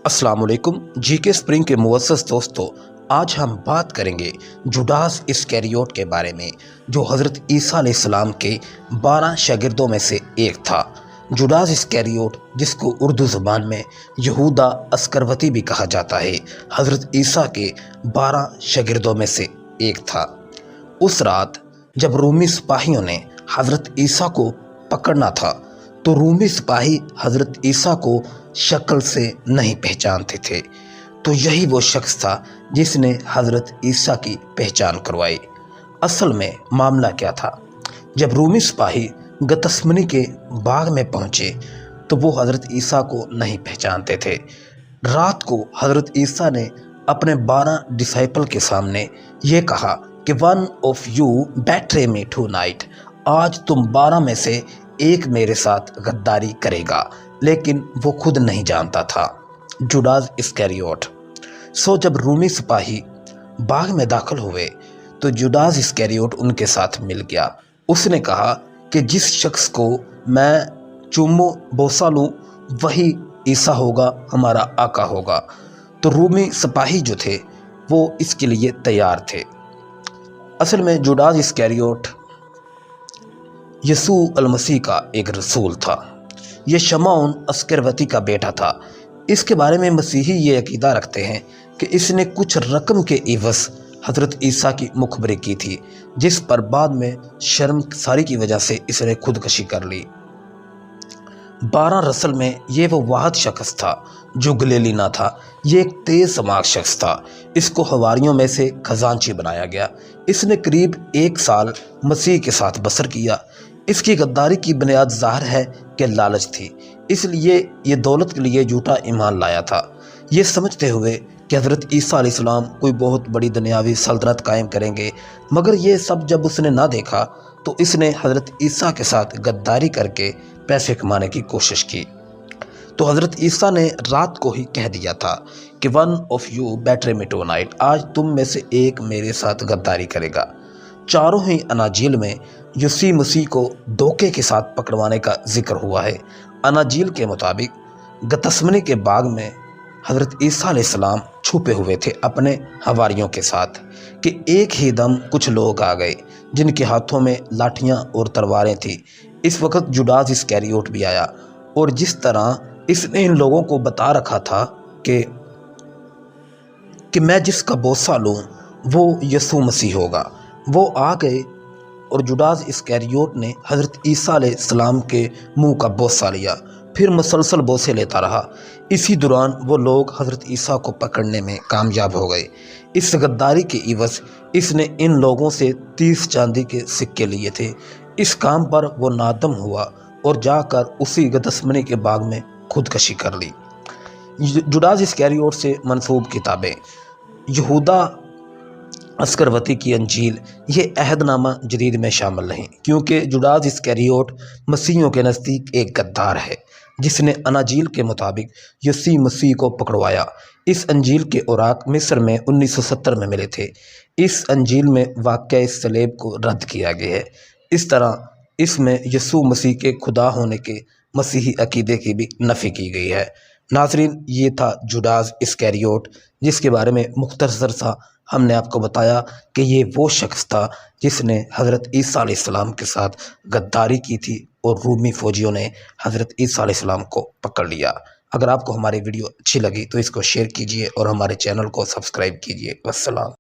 अस्सलाम वालेकुम। GK spring के मुअज़्ज़ज़ दोस्तों, आज हम बात करेंगे जुडास इस्करियोट के बारे में, जो हज़रत ईसा अलैहिस्सलाम के 12 शागिर्दों में से एक था। जुडास इस्करियोट, जिसको उर्दू ज़बान में यहूदा अस्करवती भी कहा जाता है, हज़रत ईसा के 12 शागिर्दों में से एक था। उस रात जब रूमी सिपाहियों ने हज़रत ईसा को पकड़ना था, तो रूमी सिपाही हज़रत ईसा को शक्ल से नहीं पहचानते थे। तो यही वो शख्स था जिसने हज़रत ईसा की पहचान करवाई। असल में मामला क्या था? जब रूमी सिपाही गतस्मनी के बाग में पहुँचे तो वो हज़रत ईसा को नहीं पहचानते थे। रात को हज़रत ईसा ने अपने 12 डिसाइपल के सामने ये कहा कि one of you betray me tonight, आज तुम 12 में से एक मेरे साथ गद्दारी करेगा, लेकिन वो खुद नहीं जानता था, जुडास इस्करियोट। जब रूमी सिपाही बाग में दाखिल हुए तो जुडास इस्करियोट उनके साथ मिल गया। उसने कहा कि जिस शख्स को मैं चुम्मो बोसा लूँ वही ईसा होगा, हमारा आका होगा। तो रूमी सिपाही जो थे वो इसके लिए तैयार थे। असल में जुडास इस्करियोट यसू अल-मसीह का एक रसूल था। ये शमौन अस्करवती का बेटा था। इसके बारे में मसीही ये अकीदा रखते हैं कि इसने कुछ रकम के एवज़ हज़रत ईसा की मुखबरी की थी, जिस पर बाद में शर्मसारी की वजह से इसने खुदकशी कर ली। 12 रसल में ये वो वाहिद शख्स था जो गलीली ना था। ये एक तेज़ दिमाग शख्स था। इसको हवारियों में से खजांची बनाया गया। इसने करीब 1 साल मसीह के साथ बसर किया। इसकी गद्दारी की बुनियाद ज़ाहिर है कि लालच थी, इसलिए ये दौलत के लिए झूठा ईमान लाया था, ये समझते हुए कि हज़रत ईसा अलैहिस्सलाम कोई बहुत बड़ी दुनियावी सल्तनत कायम करेंगे। मगर ये सब जब उसने ना देखा तो इसने हज़रत ईसा के साथ गद्दारी करके पैसे कमाने की कोशिश की। तो हज़रत ईसा ने रात को ही कह दिया था कि one of you betray me tonight, आज तुम में से एक मेरे साथ गद्दारी करेगा। चारों ही अनाजील में यीशु मसीह को धोखे के साथ पकड़वाने का जिक्र हुआ है। अनाजील के मुताबिक गतस्मनी के बाग में हज़रत ईसा अलैहिस्सलाम छुपे हुए थे अपने हवारियों के साथ कि एक ही दम कुछ लोग आ गए जिनके हाथों में लाठियां और तलवारें थी। इस वक्त जुडास इस्करियोट भी आया, और जिस तरह इसने इन लोगों को बता रखा था कि मैं जिसका बोसा लूँ वो यीशु मसीह होगा, वो आ गए और जुडास इस्करियोट ने हज़रत ईसा अलैहिस्सलाम के मुंह का बोसा लिया, फिर मुसलसल बोसे लेता रहा। इसी दौरान वो लोग हज़रत ईसा को पकड़ने में कामयाब हो गए। इस गद्दारी के इवज़ इसने इन लोगों से 30 चांदी के सिक्के लिए थे। इस काम पर वो नादम हुआ और जाकर उसी गतस्मनी के बाग में खुदकशी कर ली। जुडास इस्करियोट से मनसूब किताबें यहूदा अस्करवती की अंजील ये अहदनामा जदीद में शामिल नहीं, क्योंकि जुडास इस्करियोट मसीहियों के नज़दीक एक गद्दार है जिसने अनाजील के मुताबिक यीशु मसीह को पकड़वाया। इस अंजील के औराक मिस्र में 1970 में मिले थे। इस अंजील में वाक़या सलेब को रद्द किया गया है। इस तरह इसमें यीशु मसीह के खुदा होने के मसीही अकीदे की भी नफ़ी की गई है। नाज़रीन, ये था जुडास इस्करियोट, जिसके बारे में मुख्तसर सा हमने आपको बताया कि ये वो शख्स था जिसने हज़रत ईसा अलैहिस्सलाम के साथ गद्दारी की थी और रूमी फ़ौजियों ने हज़रत ईसा अलैहिस्सलाम को पकड़ लिया। अगर आपको हमारी वीडियो अच्छी लगी तो इसको शेयर कीजिए और हमारे चैनल को सब्सक्राइब कीजिए। वस्सलाम।